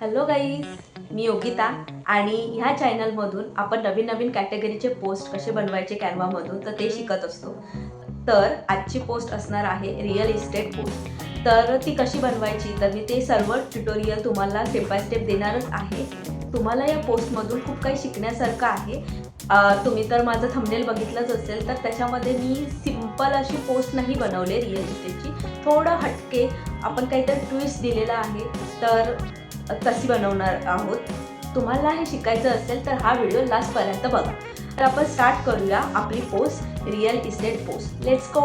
Hello guys, मी योगिता आणि ह्या चॅनलमधून आपण नवीन नवीन कॅटेगरीचे पोस्ट कसे बनवायचे कॅनवामधून तर ते शिकत असतो. तर आजची पोस्ट असणार आहे रिअल इस्टेट पोस्ट. तर ती कशी बनवायची तर मी ते सर्व ट्युटोरियल तुम्हाला स्टेप बाय स्टेप देणारच आहे. तुम्हाला या पोस्टमधून खूप काही शिकण्यासारखं आहे. तुम्ही तर माझं थंबनेल बघितलंच असेल, तर त्याच्यामध्ये मी सिंपल अशी पोस्ट नाही बनवली रिअल इस्टेटची. थोडं हटके आपण काहीतरी ट्विस्ट दिलेला आहे, तर तशी बनवणार आहोत. तुम्हाला हे शिकायचं असेल तर हा व्हिडिओ लास्टपर्यंत बघा. तर आपण स्टार्ट करूया आपली post, real estate post. Let's go.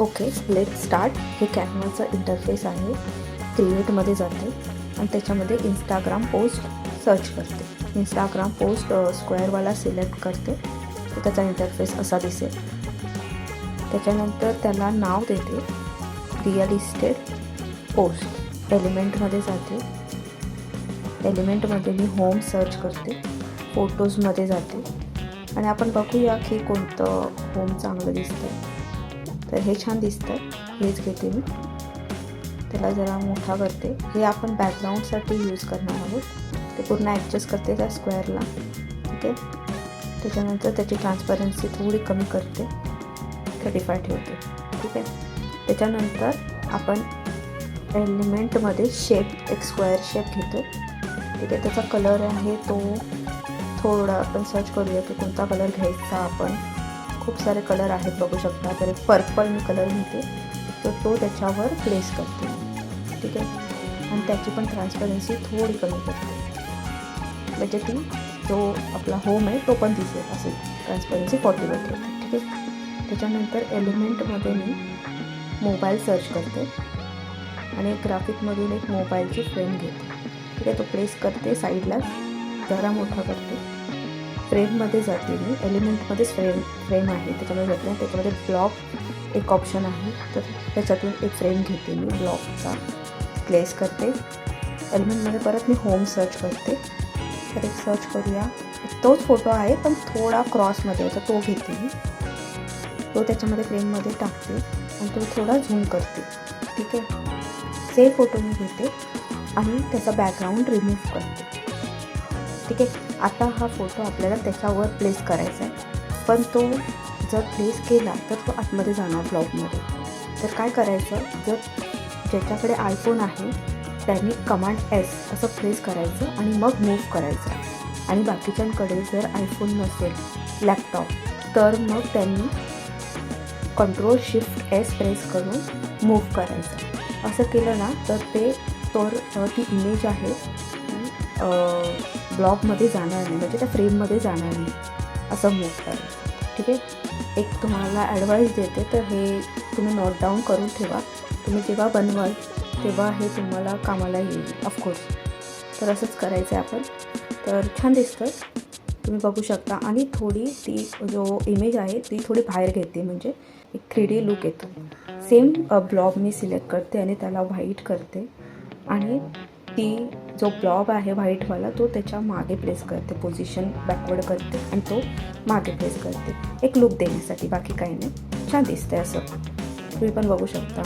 Okay, let start. हे कॅनवाचं इंटरफेस आहे. क्रिएटमध्ये जाते आणि त्याच्यामध्ये इंस्टाग्राम पोस्ट सर्च करते. इंस्टाग्राम पोस्ट स्क्वेअरवाला सिलेक्ट करते, तर त्याचा इंटरफेस असा दिसेल. त्याच्यानंतर त्याला नाव देते रिअल इस्टेट पोस्ट. एलिमेंटमध्ये जाते. एलिमेंटमध्ये मी होम सर्च करते. फोटोजमध्ये जाते आणि आपण बघूया की कोणतं होम चांगलं दिसतं. तर हे छान दिसतं, हेच घेते मी. त्याला जरा मोठा करते. हे आपण बॅकग्राऊंडसाठी यूज करणार आहोत. ते पूर्ण ॲडजस्ट करते त्या स्क्वेअरला. ठीक आहे. त्याच्यानंतर त्याची ट्रान्सपरन्सी थोडी कमी करते, 35 ठेवते. ठीक आहे. त्याच्यानंतर आपण एलिमेंटमध्ये शेप, एक स्क्वेअर शेप घेतो. ठीक आहे. त्याचा कलर आहे तो थोडा आपण सर्च करूया की कोणता कलर घ्यायचा. आपण खूप सारे कलर आहेत, बघू शकता. तर एक पर्पल मी कलर घेते, तर तो त्याच्यावर प्लेस करते. ठीक आहे. आणि त्याची पण ट्रान्सपरन्सी थोडी कमी करते, म्हणजे ती जो आपला होम आहे तो पण दिसेल. असे ट्रान्सपरन्सी 40 ठेवते. ठीक आहे. त्याच्यानंतर एलिमेंटमध्ये मी मोबाईल सर्च करते आणि ग्राफिकमधून एक मोबाईलची फ्रेम घेते. ठीक आहे. तो प्लेस करते साईडला, जरा मोठा करते. फ्रेममध्ये जाते मी. एलिमेंटमध्येच फ्रेम आहे, त्याच्यामध्ये जाते. त्याच्यामध्ये ब्लॉक एक ऑप्शन आहे, तर त्याच्यातून एक फ्रेम घेते मी ब्लॉकचा, प्लेस करते. एलिमेंटमध्ये परत मी होम सर्च करते. तर एक सर्च करूया, तोच फोटो आहे पण थोडा क्रॉसमध्ये आहे, तर तो घेते मी. तो त्याच्यामध्ये फ्रेममध्ये टाकते आणि तो थोडा झूम करते. ठीक आहे. सेम फोटो मी घेते आणि त्याचा बॅकग्राऊंड रिमूव्ह करते. ठीक आहे. आता हा फोटो आपल्याला त्याच्यावर प्लेस करायचा आहे, पण तो जर प्लेस केला तर तो आतमध्ये जाणार ब्लॉगमध्ये. तर काय करायचं, जर ज्याच्याकडे आयफोन आहे त्यांनी कमांड S असं प्रेस करायचं आणि मग मूव्ह करायचं. आणि बाकीच्यांकडे जर आयफोन नसेल, लॅपटॉप, तर मग त्यांनी Ctrl+Shift+S प्रेस करून मूव्ह करायचं. असं केलं ना तर ती इमेज आहे ब्लॉगमध्ये जाणार नाही, म्हणजे त्या फ्रेममध्ये जाणार नाही. असं मूव्ह करायचं. ठीक आहे. एक तुम्हाला ॲडवाईस देते, तर हे तुम्ही नोट डाऊन करून ठेवा. तुम्ही जेव्हा बनवाल तेव्हा हे तुम्हाला कामाला येईल ऑफकोर्स. तर असंच करायचं आहे आपण. तर छान दिसतं, तुम्ही बघू शकता. आणि थोडी ती जो इमेज आहे ती थोडी बाहेर घेते, म्हणजे एक 3D लुक येतो. सेम ब्लॉग मी सिलेक्ट करते आणि त्याला व्हाईट करते आणि ती जो ब्लॉग आहे व्हाईटवाला तो त्याच्या मागे प्लेस करते. पोझिशन बॅकवर्ड करते आणि तो मागे प्लेस करते, एक लुक देण्यासाठी, बाकी काही नाही. छान दिसतंय असं, तुम्ही पण बघू शकता.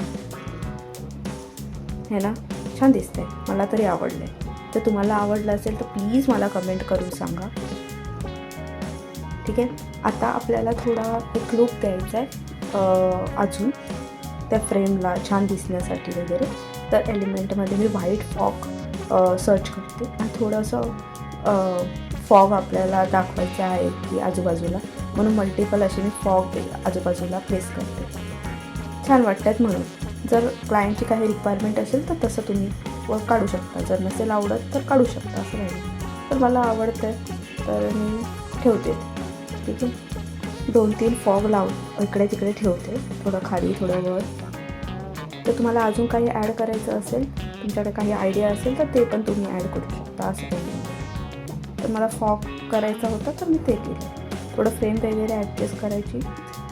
है ना, छान दिसतंय. मला तरी आवडलं आहे. तर तुम्हाला आवडलं असेल तर प्लीज मला कमेंट करून सांगा. ठीक आहे. आता आपल्याला थोडा एक लुक द्यायचा आहे अजून त्या फ्रेमला छान दिसण्यासाठी वगैरे. तर एलिमेंटमध्ये मी व्हाईट फॉग सर्च करते आणि थोडंसं फॉग आपल्याला दाखवायचं आहे की आजूबाजूला, म्हणून मल्टिपल असे मी फॉग आजूबाजूला प्लेस करते. छान वाटतात म्हणून. जर क्लायंटची काही रिक्वायरमेंट असेल तर तसं तुम्ही काढू शकता, जर नसेल आवडत तर काढू शकता, असं नाही. तर मला आवडतं आहे तर मी ठेवते. ठीक आहे. 2-3 फॉग लावून इकडे तिकडे ठेवते, थोडं खाली थोडं वर. तर तुम्हाला अजून काही ॲड करायचं असेल, तुमच्याकडे काही आयडिया असेल तर ते पण तुम्ही ॲड करू शकता, असं काही नाही. तर मला फॉग करायचा होता तर मी ते केलं. थोडं फ्रेम वगैरे ॲडजस्ट करायची.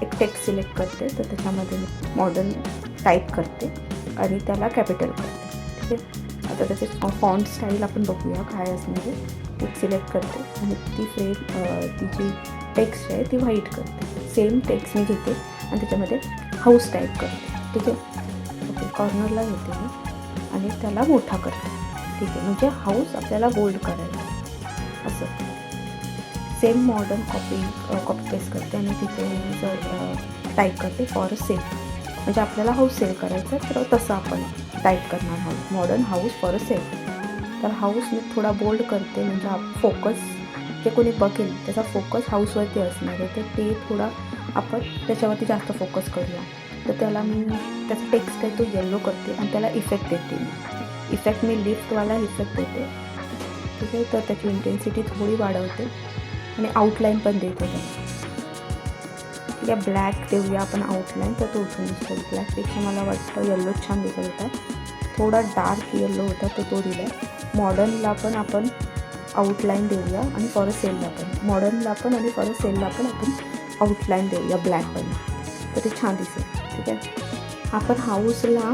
एक टेक्स्ट सिलेक्ट करते, तर त्याच्यामध्ये मी मॉडर्न टाईप करते आणि त्याला कॅपिटल करते. ठीक आहे. आता त्याचे फॉन्ट स्टाईल आपण बघूया काय असणार आहे. टेक्स्ट सिलेक्ट करते आणि ती फ्रेम, ती जी टेक्स्ट आहे ती व्हाईट करते. सेम टेक्स्ट मी घेते आणि त्याच्यामध्ये हाऊस टाईप करते. ठीक आहे. ओके, कॉर्नरला घेते मी आणि त्याला मोठा करते. ठीक आहे, म्हणजे हाऊस आपल्याला बोल्ड करायला असं. सेम मॉडर्न कॉपी पेस्ट करते आणि तिथे जर टाईप करते फॉर सेल, म्हणजे आपल्याला हाऊस सेल करायचं तर तसं आपण टाईप करणार आहोत, मॉडर्न हाऊस फॉर सेल. तर हाऊस मी थोडा बोल्ड करते, म्हणजे फोकस जे कोणी बघेल त्याचा फोकस हाऊसवरती असणार आहे, तर ते थोडा आपण त्याच्यावरती जास्त फोकस करूया. तर त्याला मी त्याचा टेक्स्ट आहे तो येलो करते आणि त्याला इफेक्ट देते. इफेक्ट मी लिफ्टवाला इफेक्ट देते, ठीक आहे. तर त्याची इंटेन्सिटी थोडी वाढवते आणि आउटलाईन पण देते त्याला, ठीक आहे. ब्लॅक देऊया आपण आउटलाईन, तर तो उठून दिसतो. ब्लॅकपेक्षा मला वाटतं येल्लो छान दिसत होता, थोडा डार्क येल्लो होता तो दिला आहे. मॉडर्नला पण आपण आउटलाईन देऊया आणि फॉर सेलला पण, मॉडर्नला पण आणि फॉर सेलला पण आपण आउटलाईन देऊया ब्लॅकवाली, तर ते छान दिसेल, ठीक आहे. आपण हाऊसला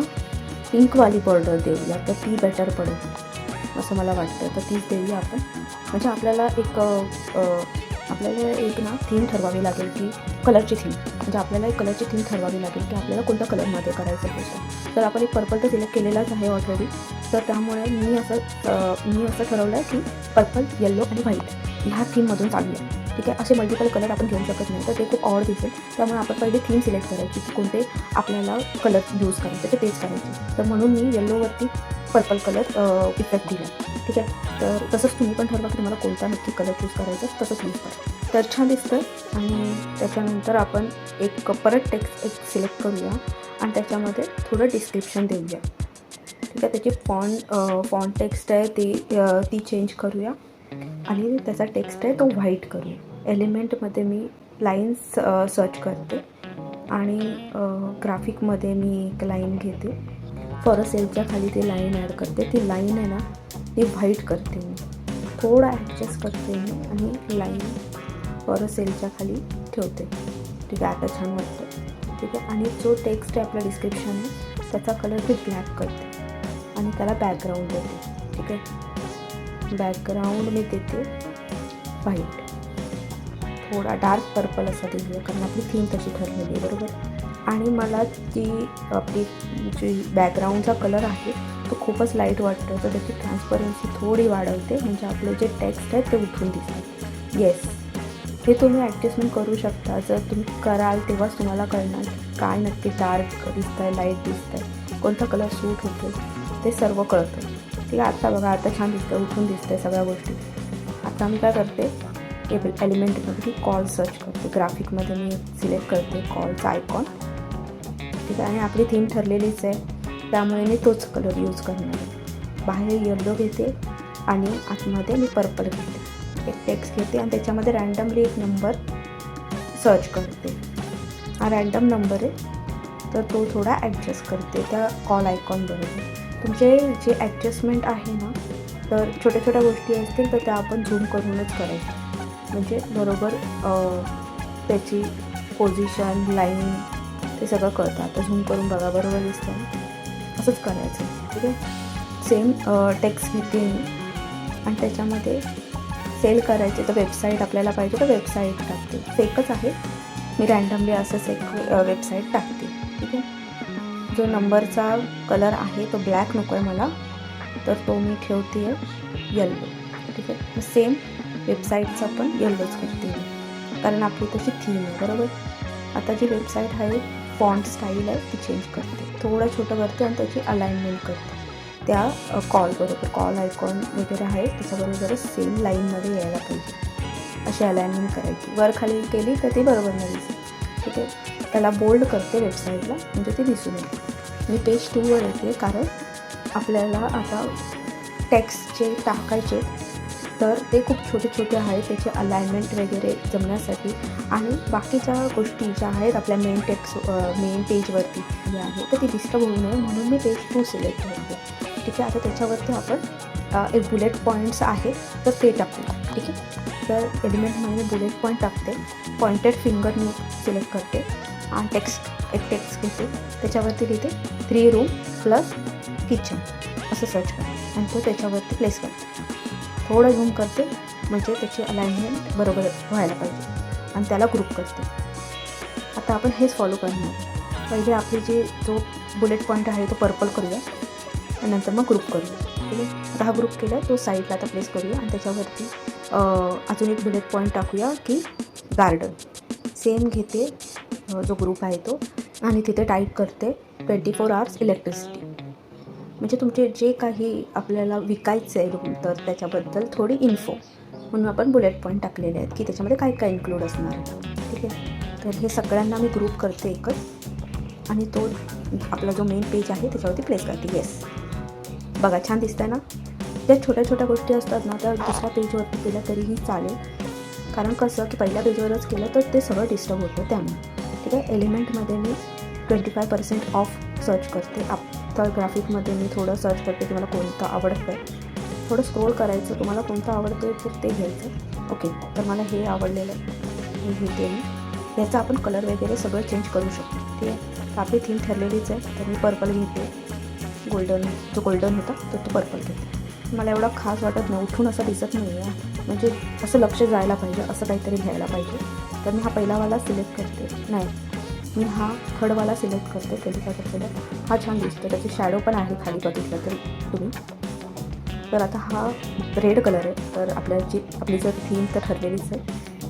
पिंकवाली बॉर्डर देऊया, तर ती बेटर पडेल असं मला वाटतं, तर तीच देऊया आपण. म्हणजे आपल्याला एक ना थीम ठरवावी लागेल की कलरची थीम, म्हणजे आपल्याला एक कलरची थीम ठरवावी लागेल की आपल्याला कोणत्या कलरमध्ये करायचं होतं. तर आपण एक पर्पल तर सिलेक्ट केलेलाच आहे ऑलरेडी, तर त्यामुळे मी असं ठरवलं आहे की पर्पल, येल्लो आणि व्हाईट ह्या थीममधून चालूया, ठीक आहे. असे मल्टिपल कलर आपण घेऊ शकत नाही, तर ते खूप ऑड दिसेल. त्यामुळे आपण पहिले थीम सिलेक्ट करायची की कोणते आपल्याला कलर यूज करायचे तर तेच करायचे. तर म्हणून मी येल्लोवरती पर्पल कलर इफेक्ट दिला, ठीक आहे. तर तसंच तुम्ही पण ठरवा की तुम्हाला कोणता नक्की कलर चूज करायचा, तसंच यूज करा, तर छान दिसतं. आणि त्याच्यानंतर आपण परत टेक्स्ट सिलेक्ट करूया आणि त्याच्यामध्ये थोडं डिस्क्रिप्शन देऊया, ठीक आहे. त्याची फॉन्ट टेक्स्ट आहे ती चेंज करूया आणि त्याचा टेक्स्ट आहे तो व्हाईट करूया. एलिमेंटमध्ये मी लाईन्स सर्च करते आणि ग्राफिकमध्ये मी एक लाईन घेते, फॉर सेलच्या खाली ती लाईन ॲड करते. ती लाईन आहे ना ती व्हाईट करते मी, थोडा ॲडजस्ट करते मी आणि लाईन फॉर सेलच्या खाली ठेवते, ठीक आहे. आता छान वाटतं, ठीक आहे. आणि जो टेक्स्ट आहे आपला डिस्क्रिप्शन आहे त्याचा कलर मी ब्लॅक करते आणि त्याला बॅकग्राऊंड देते, ठीक आहे. बॅकग्राऊंड मी देते व्हाईट, थोडा डार्क पर्पल असा देऊया कारण आपली थीम तशी ठरलेली आहे, बरोबर. आणि मला ती आपली जी बॅकग्राऊंडचा कलर आहे तो खूपच लाईट वाटतो, तर त्याची ट्रान्सपरन्सी थोडी वाढवते, म्हणजे आपले जे टेक्स्ट आहेत ते उठून दिसतात. येस, हे तुम्ही ॲडजस्टमेंट करू शकता. जर तुम्ही कराल तेव्हाच तुम्हाला कळणार काय नक्की डार्क दिसतं आहे, लाईट दिसतं आहे, कोणता कलर सूट होतो, ते सर्व कळतं, ठीक आहे. आता बघा, आता छान दिसतं, उठून दिसतं आहे सगळ्या गोष्टी. आता मी काय करते, एलिमेंटमध्ये कॉल सर्च करते, ग्राफिकमध्ये मी सिलेक्ट करते कॉलचा आयकॉन, ठीक आहे. आणि आपली थीम ठरलेलीच आहे त्यामुळे मी तोच कलर यूज करणार आहे. बाहेर येल्लो घेते आणि आतमध्ये मी पर्पल घेते, एक टेक्स्ट घेते आणि त्याच्यामध्ये रँडमली एक नंबर सर्च करते. हा रँडम नंबर आहे तर तो थोडा ॲडजस्ट करते त्या कॉल आयकॉनबरोबर. तुमचे जे ॲडजस्टमेंट आहे ना, तर छोट्या छोट्या गोष्टी असतील तर त्या आपण झूम करूनच करायच्या, म्हणजे बरोबर त्याची पोझिशन, लाईन ते सगळं कळतं. आता झूम करून बघा, बरोबर दिसतं, असंच करायचं, ठीक आहे. सेम टेक्स्ट घेते मी आणि त्याच्यामध्ये सेल करायचे तर वेबसाईट आपल्याला पाहिजे तर वेबसाईट टाकते, फेकच आहे, मी रँडमली असंच एक वेबसाईट टाकते, ठीक आहे. जो नंबरचा कलर आहे तो ब्लॅक नको आहे मला, तर तो मी ठेवते आहे येल्लो, ठीक आहे. सेम वेबसाईटचा पण येल्लोच करते मी कारण आपली तशी थीम आहे, बरोबर. आता जी वेबसाईट आहे फॉन्ट स्टाईल आहे ती चेंज करते, थोडं छोटं करते आणि त्याची अलाइनमेंट करते त्या कॉलबरोबर, कॉल आयकॉन वगैरे आहे त्याच्याबरोबरच सेम लाईनमध्ये यायला पाहिजे अशी अलाइनमेंट करायची. वर खाली केली तर ती बरोबर नाही दिसत, ठीक आहे. त्याला बोल्ड करते वेबसाईटला म्हणजे ते दिसून येते. मी पेज 2वर येते कारण आपल्याला आता टेक्स्ट जे टाकायचे तर ते खूप छोटे छोटे आहेत, त्याचे अलाइनमेंट वगैरे जमण्यासाठी आणि बाकीच्या गोष्टी ज्या आहेत आपल्या मेन पेजवरती जे आहे तर ती डिस्टर्ब होऊ नये म्हणून मी पेज 2 सिलेक्ट करते, ठीक आहे. आता त्याच्यावरती आपण एक बुलेट पॉईंट्स आहे तर ते टाकू, ठीक आहे. तर एलिमेंटमध्ये मी बुलेट पॉईंट टाकते, पॉइंटेड फिंगर मी सिलेक्ट करते आणि एक टेक्स्ट घेते, त्याच्यावरती लिहिते 3 रूम प्लस किचन असं सर्च करते आणि तो त्याच्यावरती प्लेस करते. थोडं झूम करते म्हणजे त्याची अलाइनमेंट बरोबर व्हायला पाहिजे आणि त्याला ग्रुप करते. आता आपण हेच फॉलो करणार. पहिले आपली जो बुलेट पॉईंट आहे तो पर्पल करूया आणि नंतर मग ग्रुप करूया. ठीक आहे. आता हा ग्रुप केला तो साईडला आता प्लेस करूया आणि त्याच्यावरती अजून एक बुलेट पॉईंट टाकूया की गार्डन. सेम घेते जो ग्रुप आहे तो आणि तिथे टाईप करते 24 आवर्स इलेक्ट्रिसिटी. म्हणजे तुमचे जे काही आपल्याला विकायचं आहे रूम तर त्याच्याबद्दल थोडी इन्फो म्हणून आपण बुलेट पॉईंट टाकलेले आहेत की त्याच्यामध्ये काय काय इन्क्लूड असणार आहे. ठीक आहे. तर हे सगळ्यांना मी ग्रुप करते एकच आणि तो आपला जो मेन पेज आहे त्याच्यावरती प्लेस करते. येस, बघा छान दिसतंय ना. ज्या छोट्या छोट्या गोष्टी असतात ना त्या दुसऱ्या पेजवरती केल्या तरीही चालेल, कारण कसं की पहिल्या पेजवरच केलं तर ते सगळं डिस्टर्ब होतं त्यामुळे. ठीक आहे. एलिमेंटमध्ये मी 25% ऑफ सर्च करते. तर ग्राफिकमध्ये मी थोडं सर्च करते की मला कोणतं आवडतं आहे. थोडं स्क्रोल करायचं, तुम्हाला कोणतं आवडतं आहे तर ते घ्यायचं. ओके, तर मला हे आवडलेलं आहे, हे घेते मी. याचा आपण कलर वगैरे सगळं चेंज करू शकतो. ठीक आहे. तर आपली थीम ठरलेलीच आहे, तर मी पर्पल घेते. गोल्डन जो गोल्डन होता तर तो पर्पल घेते. मला एवढा खास वाटत नाही, उठून असं दिसत नाही आहे, म्हणजे असं लक्ष जायला पाहिजे असं काहीतरी घ्यायला पाहिजे. तर मी हा पहिलावाला सिलेक्ट करते, नाही मी हा थर्डवाला सिलेक्ट करते. 25%. हा छान दिसतो, त्याची शॅडो पण आहे खाली बघितलं तरी तुम्ही. तर आता हा रेड कलर आहे, तर आपली जर थीम तर ठरलेलीच आहे,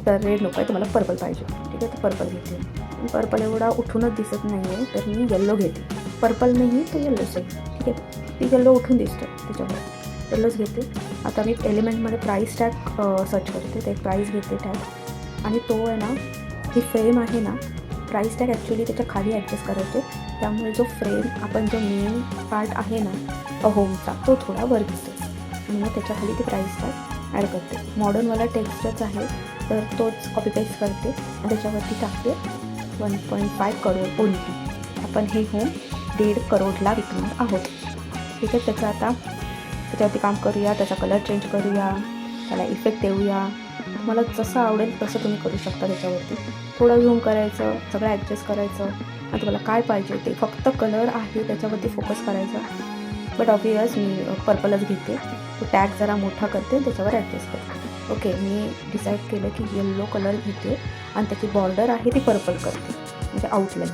तर रेड नको आहे, तुम्हाला पर्पल पाहिजे. ठीक आहे. तर पर्पल घेते. पर्पल एवढा उठूनच दिसत नाही आहे तर मी येल्लो घेते. पर्पल नाही तो येल्लोच आहे. ठीक आहे. ती येल्लो उठून दिसतं त्याच्यामुळे येल्लोच घेते. आता मी एलिमेंटमध्ये प्राईस टॅग सर्च करते, ते प्राईस घेते टॅग आणि तो आहे ना, ही फ्रेम आहे ना, प्राईस टॅग ॲक्च्युली त्याच्या खाली ॲडजस्ट करायचे, त्यामुळे जो फ्रेम आपण जो मेन पार्ट आहे ना होमचा तो थोडा वर दिसतो आणि मग त्याच्याखाली ती प्राईस टॅग ॲड करते. मॉडर्नवाला टेक्स्टच आहे तर तोच कॉपी पेस्ट करते आणि त्याच्यावरती टाकते 1.5 करोड ओनली. आपण हे होम 1.5 करोडला विकणार आहोत. ठीक आहे. त्याचं आता त्याच्यावरती काम करूया, त्याचा कलर चेंज करूया, त्याला इफेक्ट देऊया. तुम्हाला जसं आवडेल तसं तुम्ही करू शकता. त्याच्यावरती थोडं झूम करायचं, सगळं ॲडजस्ट करायचं आणि तुम्हाला काय पाहिजे ते फक्त कलर आहे त्याच्यावरती फोकस करायचा. बट ऑब्वियस मी पर्पलच घेते. तो टॅग जरा मोठा करते, त्याच्यावर ॲडजस्ट करते. ओके, मी डिसाईड केलं की येल्लो कलर घेते आणि त्याची बॉर्डर आहे ती पर्पल करते, म्हणजे आउटलाईन.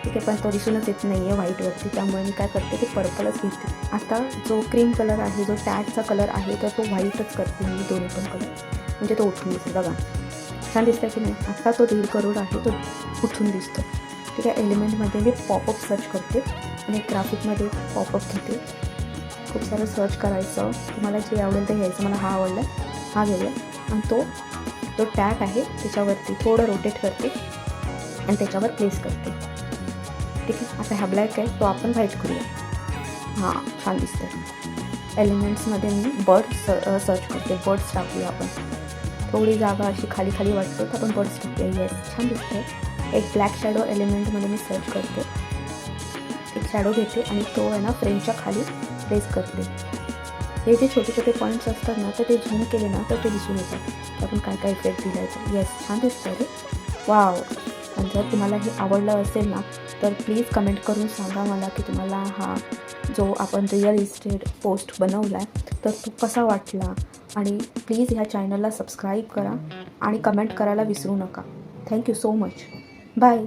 ठीक आहे. पण तो दिसूनच येत नाही आहे व्हाईटवरती, त्यामुळे मी काय करते ते पर्पलच घेते. आता जो क्रीम कलर आहे, जो टॅगचा कलर आहे तर तो व्हाईटच करते मी, दोन्ही पण कलर, म्हणजे तो उठून दिसतो. बघा छान दिसतं की नाही. आता तो 1.5 करोड आहे तो उठून दिसतो. ठीक आहे. एलिमेंटमध्ये मी पॉपअप सर्च करते आणि ग्राफिकमध्ये पॉपअप घेते. खूप सारं सर्च करायचं, तुम्हाला जे आवडेल ते घ्यायचं. मला हा आवडला, हा घेऊया आणि तो टॅग आहे त्याच्यावरती थोडं रोटेट करते आणि त्याच्यावर प्लेस करते. ठीक आहे. आता हा ब्लॅक आहे तो आपण व्हाईट करूया. हां, छान दिसतं. एलिमेंट्समध्ये मी बर्ड्स सर्च करते, बर्ड्स टाकूया आपण. थोडी जागा अशी खाली खाली वाटते तर आपण बर्ड्स टाकूया. येस, छान दिसतं. एक ब्लॅक शॅडो एलिमेंटमध्ये मी सर्च करते, एक शॅडो घेते आणि तो आहे ना फ्रेमच्या खाली प्लेस करते. हे जे छोटे छोटे पॉईंट्स असतात ना तर ते झूम केले ना तर ते दिसून येतात की आपण काय काय इफेक्ट दिला आहे. येस, छान दिसतं रे, वाव. आणि जर तुम्हाला हे आवडलं असेल ना तर प्लीज कमेंट करून सांगा मला की तुम्हाला हा जो आपण रिअल इस्टेट पोस्ट बनवला आहे तर तो कसा वाटला. आणि प्लीज ह्या चॅनलला सबस्क्राईब करा आणि कमेंट करायला विसरू नका. Thank you so much. बाय.